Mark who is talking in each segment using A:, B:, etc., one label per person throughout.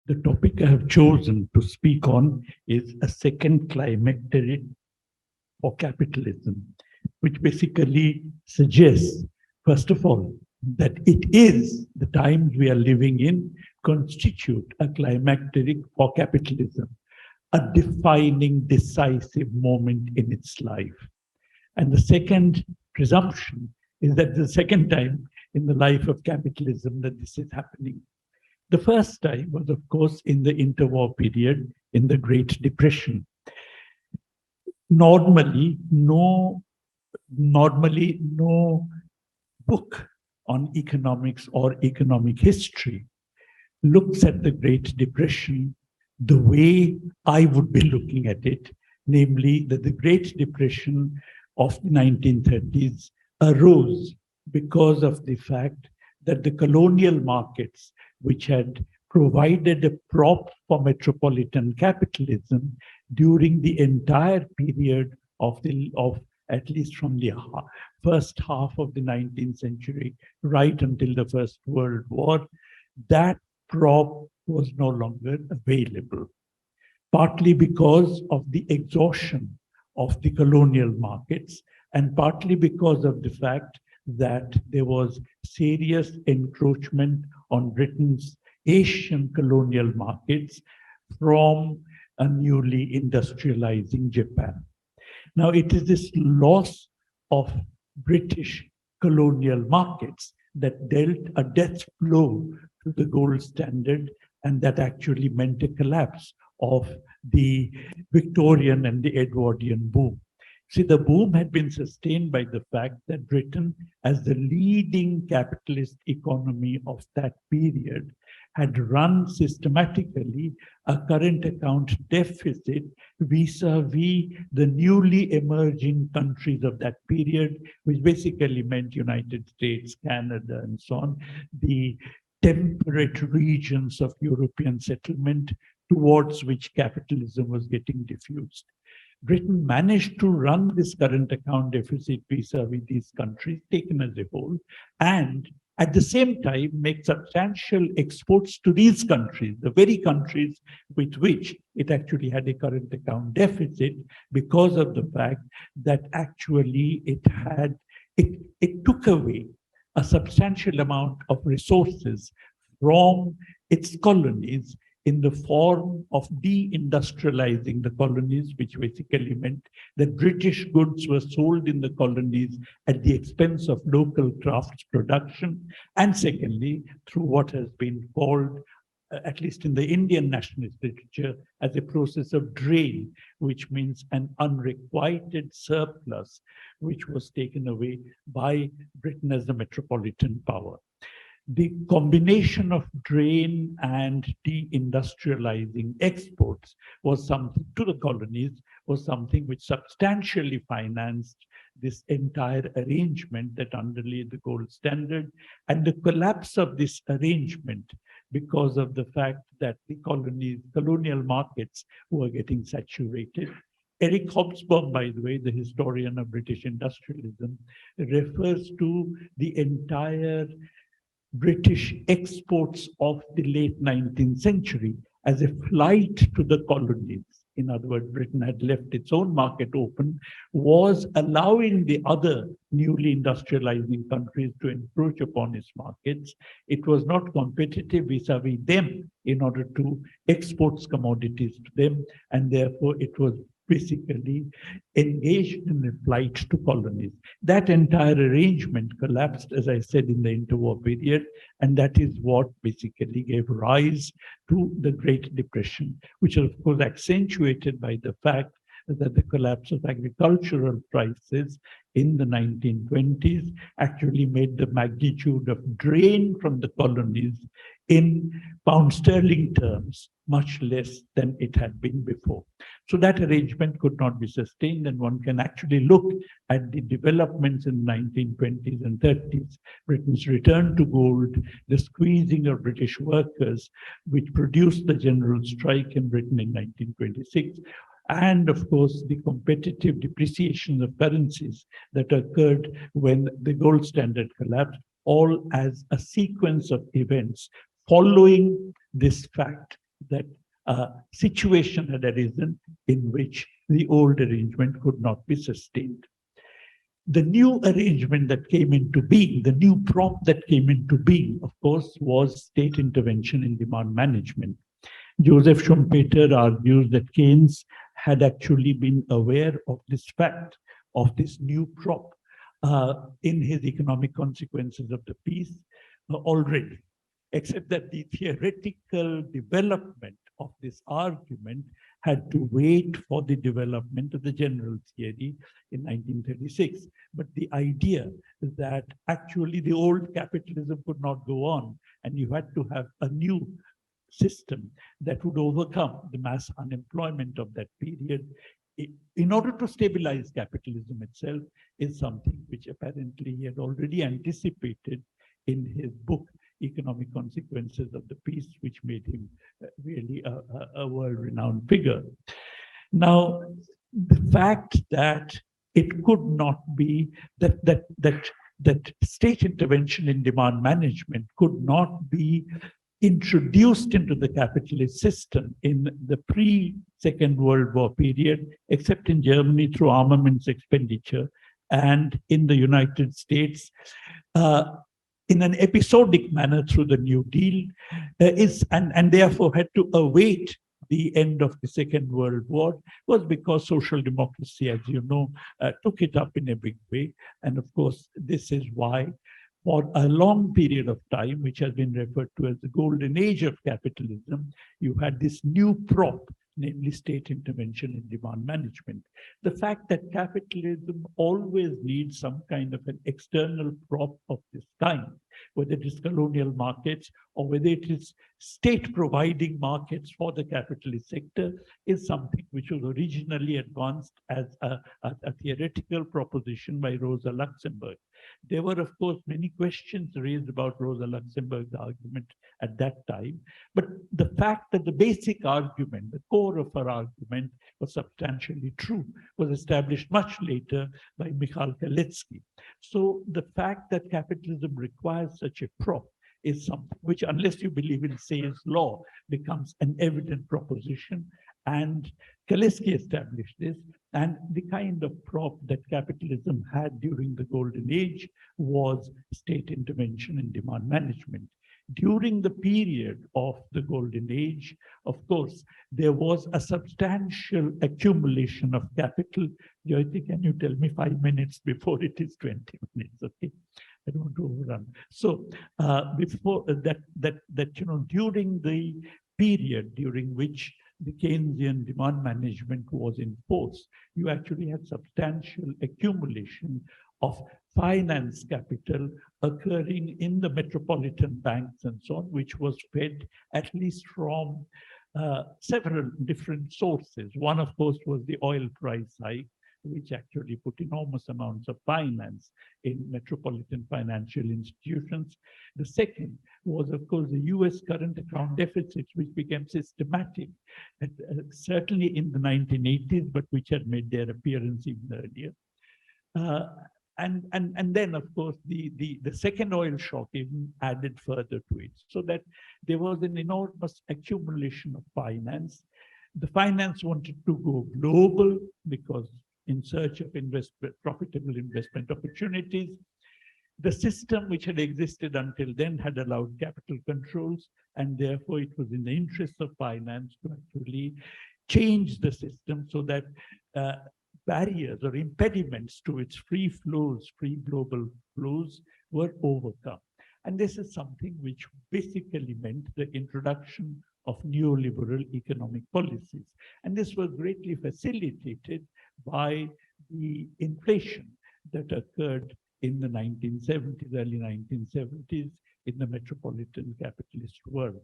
A: The topic I have chosen to speak on is a second climacteric for capitalism, which basically suggests, first of all, that it is the times we are living in constitute a climacteric for capitalism, a defining, decisive moment in its life. And the second presumption is that the second time in the life of capitalism that this is happening. The first time was, of course, in the interwar period, in the Great Depression. Normally, no book on economics or economic history looks at the Great Depression the way I would be looking at it, namely that the Great Depression of the 1930s arose because of the fact that the colonial markets, which had provided a prop for metropolitan capitalism during the entire period of at least from the first half of the 19th century right until the First World War, that prop was no longer available, partly because of the exhaustion of the colonial markets and partly because of the fact that there was serious encroachment on Britain's Asian colonial markets from a newly industrializing Japan. Now, it is this loss of British colonial markets that dealt a death blow to the gold standard, and that actually meant a collapse of the Victorian and the Edwardian boom. See, the boom had been sustained by the fact that Britain, as the leading capitalist economy of that period, had run systematically a current account deficit vis-a-vis the newly emerging countries of that period, which basically meant United States, Canada, and so on, the temperate regions of European settlement towards which capitalism was getting diffused. Britain managed to run this current account deficit vis-a-vis these countries taken as a whole, and at the same time make substantial exports to these countries, the very countries with which it actually had a current account deficit, because of the fact that actually it took away a substantial amount of resources from its colonies in the form of deindustrializing the colonies, which basically meant that British goods were sold in the colonies at the expense of local crafts production, and secondly, through what has been called, at least in the Indian nationalist literature, as a process of drain, which means an unrequited surplus, which was taken away by Britain as a metropolitan power. The combination of drain and deindustrializing exports was something to the colonies, was something which substantially financed this entire arrangement that underlay the gold standard, and the collapse of this arrangement because of the fact that the colonial markets were getting saturated. Eric Hobsbawm, by the way, the historian of British industrialism, refers to the entire British exports of the late 19th century as a flight to the colonies. In other words, Britain had left its own market open, was allowing the other newly industrializing countries to encroach upon its markets. It was not competitive vis-a-vis them in order to export commodities to them, and therefore it was basically engaged in a flight to colonies. That entire arrangement collapsed, as I said, in the interwar period, and that is what basically gave rise to the Great Depression, which was, of course, accentuated by the fact that the collapse of agricultural prices in the 1920s actually made the magnitude of drain from the colonies in pound sterling terms much less than it had been before. So that arrangement could not be sustained, and one can actually look at the developments in the 1920s and 30s, Britain's return to gold, the squeezing of British workers, which produced the general strike in Britain in 1926, and of course the competitive depreciation of currencies that occurred when the gold standard collapsed, all as a sequence of events following this fact that a situation had arisen in which the old arrangement could not be sustained. The new arrangement that came into being, the new prop that came into being, of course, was state intervention in demand management. Joseph Schumpeter argues that Keynes had actually been aware of this fact, of this new prop in his economic consequences of the peace already, except that the theoretical development of this argument had to wait for the development of the general theory in 1936. But the idea that actually the old capitalism could not go on, and you had to have a new system that would overcome the mass unemployment of that period in order to stabilize capitalism itself, is something which apparently he had already anticipated in his book, Economic Consequences of the Peace, which made him really a world-renowned figure. Now, the fact that it could not be that state intervention in demand management could not be introduced into the capitalist system in the pre-Second World War period, except in Germany through armaments expenditure, and in the United States in an episodic manner through the New Deal, and therefore had to await the end of the Second World War, was because social democracy, as you know, took it up in a big way. And of course, this is why for a long period of time, which has been referred to as the golden age of capitalism, you had this new prop, namely state intervention in demand management. The fact that capitalism always needs some kind of an external prop of this kind, whether it is colonial markets or whether it is state providing markets for the capitalist sector, is something which was originally advanced as a theoretical proposition by Rosa Luxemburg. There were, of course, many questions raised about Rosa Luxemburg's argument at that time, but the fact that the basic argument, the core of her argument, was substantially true, was established much later by Mikhail Kalecki. So the fact that capitalism requires such a prop is something which, unless you believe in Say's law, becomes an evident proposition. And Kalecki established this, and the kind of prop that capitalism had during the Golden Age was state intervention in demand management. During the period of the Golden Age, of course, there was a substantial accumulation of capital. Jyoti, can you tell me 5 minutes before it is 20 minutes? Okay, I don't want to overrun. So before that, during the period during which the Keynesian demand management was in force, you actually had substantial accumulation of finance capital occurring in the metropolitan banks and so on, which was fed at least from several different sources. One, of course, was the oil price hike, which actually put enormous amounts of finance in metropolitan financial institutions. The second was, of course, the US current account deficits, which became systematic, certainly in the 1980s, but which had made their appearance even earlier. And then, of course, the second oil shock even added further to it, so that there was an enormous accumulation of finance. The finance wanted to go global because in search of profitable investment opportunities. The system which had existed until then had allowed capital controls, and therefore it was in the interest of finance to actually change the system so that barriers or impediments to its free flows, free global flows, were overcome. And this is something which basically meant the introduction of neoliberal economic policies. And this was greatly facilitated by the inflation that occurred in the 1970s, early 1970s, in the metropolitan capitalist world.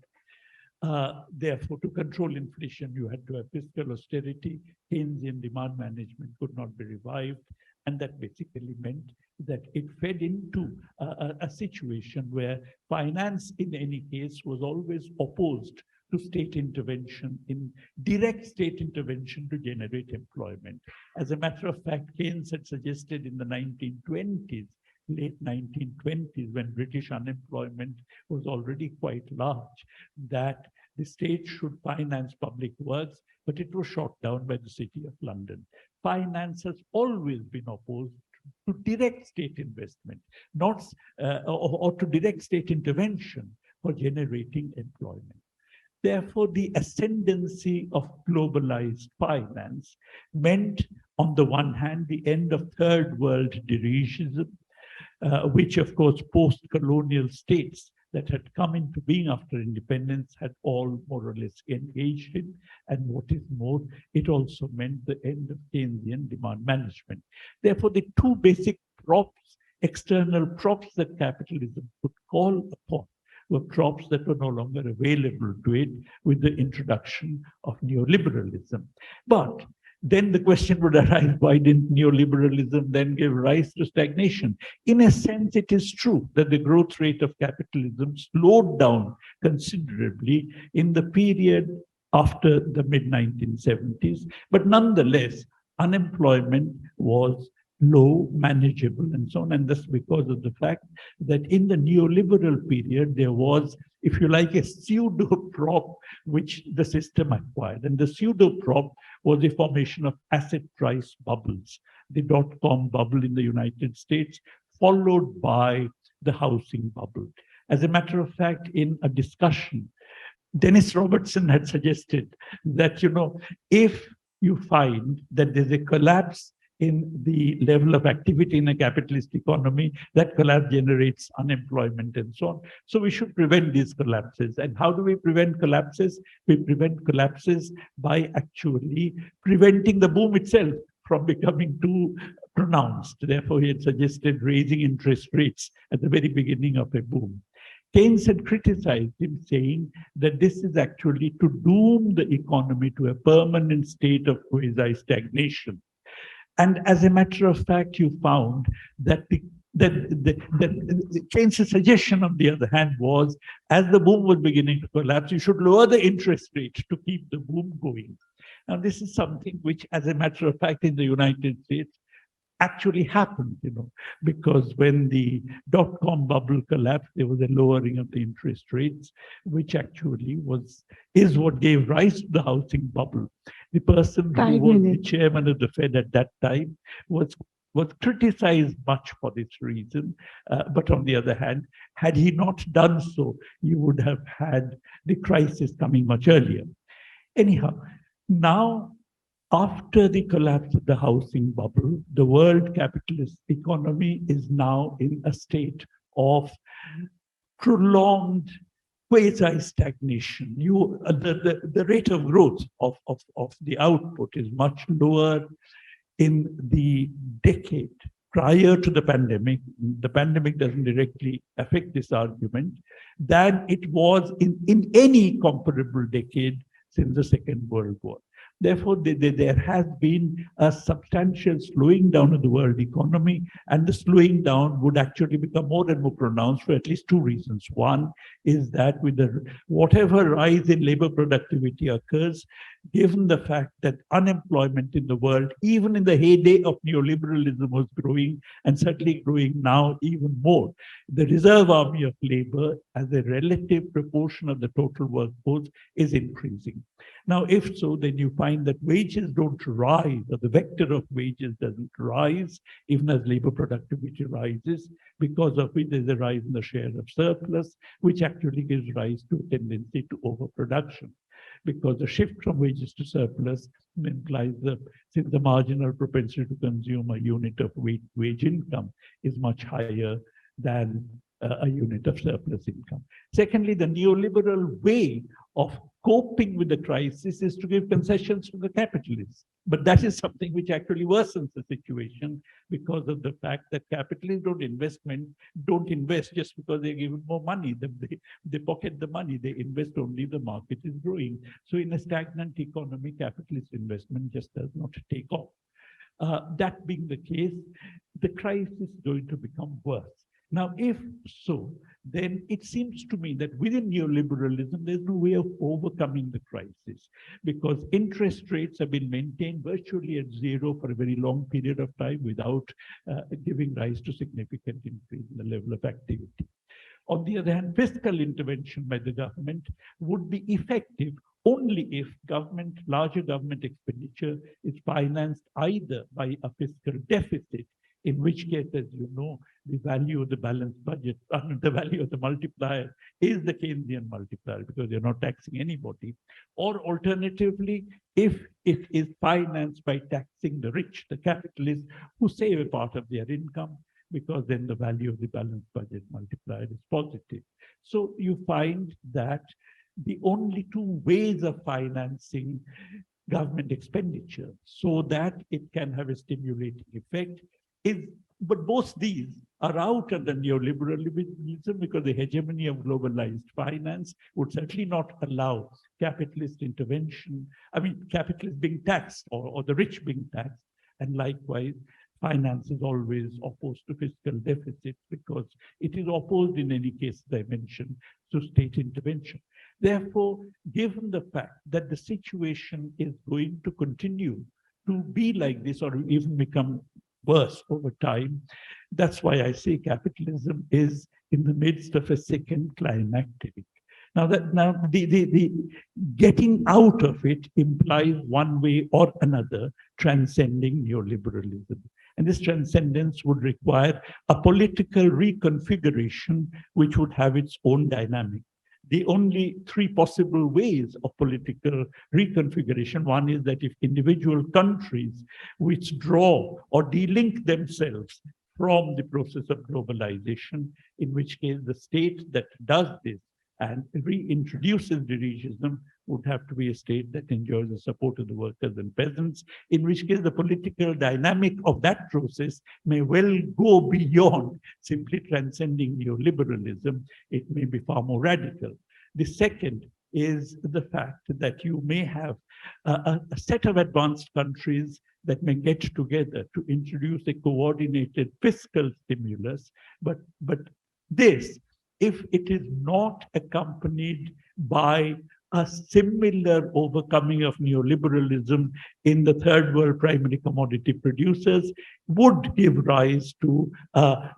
A: Therefore, to control inflation, you had to have fiscal austerity. Keynesian demand management could not be revived. And that basically meant that it fed into a situation where finance, in any case, was always opposed to state intervention, in direct state intervention to generate employment. As a matter of fact, Keynes had suggested in the 1920s, late 1920s, when British unemployment was already quite large, that the state should finance public works, but it was shot down by the City of London. Finance has always been opposed to direct state investment, not or to direct state intervention for generating employment. Therefore, the ascendancy of globalized finance meant, on the one hand, the end of third world dirigism, which, of course, post-colonial states that had come into being after independence had all more or less engaged in. And what is more, it also meant the end of Keynesian demand management. Therefore, the two basic props, external props that capitalism could call upon were props that were no longer available to it with the introduction of neoliberalism. But then the question would arise, why didn't neoliberalism then give rise to stagnation? In a sense, it is true that the growth rate of capitalism slowed down considerably in the period after the mid-1970s, but nonetheless, unemployment was low, manageable, and so on. And that's because of the fact that in the neoliberal period, there was, if you like, a pseudo prop which the system acquired. And the pseudo prop was the formation of asset price bubbles, the dot-com bubble in the United States, followed by the housing bubble. As a matter of fact, in a discussion, Dennis Robertson had suggested that, if you find that there's a collapse in the level of activity in a capitalist economy, that collapse generates unemployment and so on. So we should prevent these collapses. And how do we prevent collapses? We prevent collapses by actually preventing the boom itself from becoming too pronounced. Therefore, he had suggested raising interest rates at the very beginning of a boom. Keynes had criticized him, saying that this is actually to doom the economy to a permanent state of quasi-stagnation. And as a matter of fact, you found that Keynes' suggestion, on the other hand, was, as the boom was beginning to collapse, you should lower the interest rate to keep the boom going. Now, this is something which, as a matter of fact, in the United States, actually happened, because when the dot-com bubble collapsed, there was a lowering of the interest rates, which actually is what gave rise to the housing bubble. The person who was the chairman of the Fed at that time was criticized much for this reason. But on the other hand, had he not done so, you would have had the crisis coming much earlier. Anyhow, now, after the collapse of the housing bubble, the world capitalist economy is now in a state of prolonged quasi-stagnation. The rate of growth of the output is much lower in the decade prior to the pandemic. The pandemic doesn't directly affect this argument, than it was in any comparable decade since the Second World War. Therefore, there has been a substantial slowing down of the world economy, and the slowing down would actually become more and more pronounced for at least two reasons. One is that with whatever rise in labor productivity occurs, given the fact that unemployment in the world, even in the heyday of neoliberalism, was growing, and certainly growing now even more, the reserve army of labor as a relative proportion of the total workforce is increasing. Now, if so, then you find that wages don't rise, or the vector of wages doesn't rise, even as labor productivity rises, because of which there's a rise in the share of surplus, which actually gives rise to a tendency to overproduction. Because the shift from wages to surplus implies since the marginal propensity to consume a unit of wage income is much higher than a unit of surplus income. Secondly, the neoliberal way of coping with the crisis is to give concessions to the capitalists. But that is something which actually worsens the situation, because of the fact that capitalists don't invest just because they're given more money. They pocket the money, they invest only if the market is growing. So in a stagnant economy, capitalist investment just does not take off. That being the case, the crisis is going to become worse. Now, if so, then it seems to me that within neoliberalism, there's no way of overcoming the crisis, because interest rates have been maintained virtually at zero for a very long period of time without giving rise to significant increase in the level of activity. On the other hand, fiscal intervention by the government would be effective only if larger government expenditure is financed either by a fiscal deficit, in which case, as you know, the value of the balanced budget, the value of the multiplier is the Keynesian multiplier because you're not taxing anybody, or alternatively, if it is financed by taxing the rich, the capitalists who save a part of their income, because then the value of the balanced budget multiplier is positive. So you find that the only two ways of financing government expenditure so that it can have a stimulating effect is, but both these are out under neoliberalism because the hegemony of globalized finance would certainly not allow capitalist intervention. I mean, capitalists being taxed or the rich being taxed, and likewise, finance is always opposed to fiscal deficits because it is opposed in any case, as I mentioned, to state intervention. Therefore, given the fact that the situation is going to continue to be like this or even become worse over time, that's why I say capitalism is in the midst of a second climacteric. Now, the getting out of it implies one way or another transcending neoliberalism. And this transcendence would require a political reconfiguration which would have its own dynamic. The only three possible ways of political reconfiguration, one is that if individual countries withdraw or delink themselves from the process of globalization, in which case the state that does this and reintroduces dirigism would have to be a state that enjoys the support of the workers and peasants, in which case the political dynamic of that process may well go beyond simply transcending neoliberalism. It may be far more radical. The second is the fact that you may have a set of advanced countries that may get together to introduce a coordinated fiscal stimulus, but this, if it is not accompanied by a similar overcoming of neoliberalism in the third world primary commodity producers, would give rise to a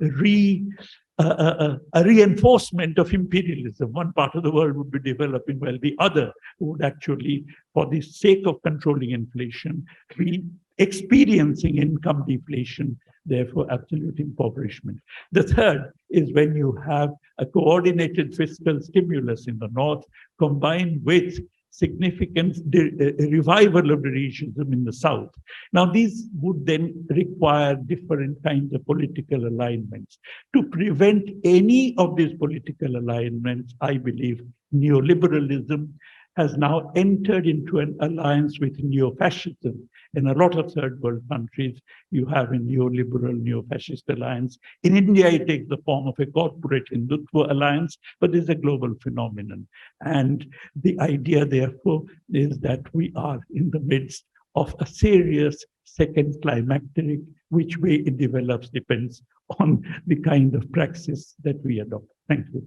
A: reinforcement of imperialism. One part of the world would be developing while the other would actually, for the sake of controlling inflation, be experiencing income deflation, therefore absolute impoverishment. The third is when you have a coordinated fiscal stimulus in the north combined with significant revival of dirigism in the south. Now, these would then require different kinds of political alignments. To prevent any of these political alignments, I believe neoliberalism has now entered into an alliance with neo-fascism. In a lot of third world countries, you have a neoliberal, neo-fascist alliance. In India, it takes the form of a corporate Hindutva alliance, but it's a global phenomenon. And the idea, therefore, is that we are in the midst of a serious second climacteric. Which way it develops depends on the kind of praxis that we adopt. Thank you.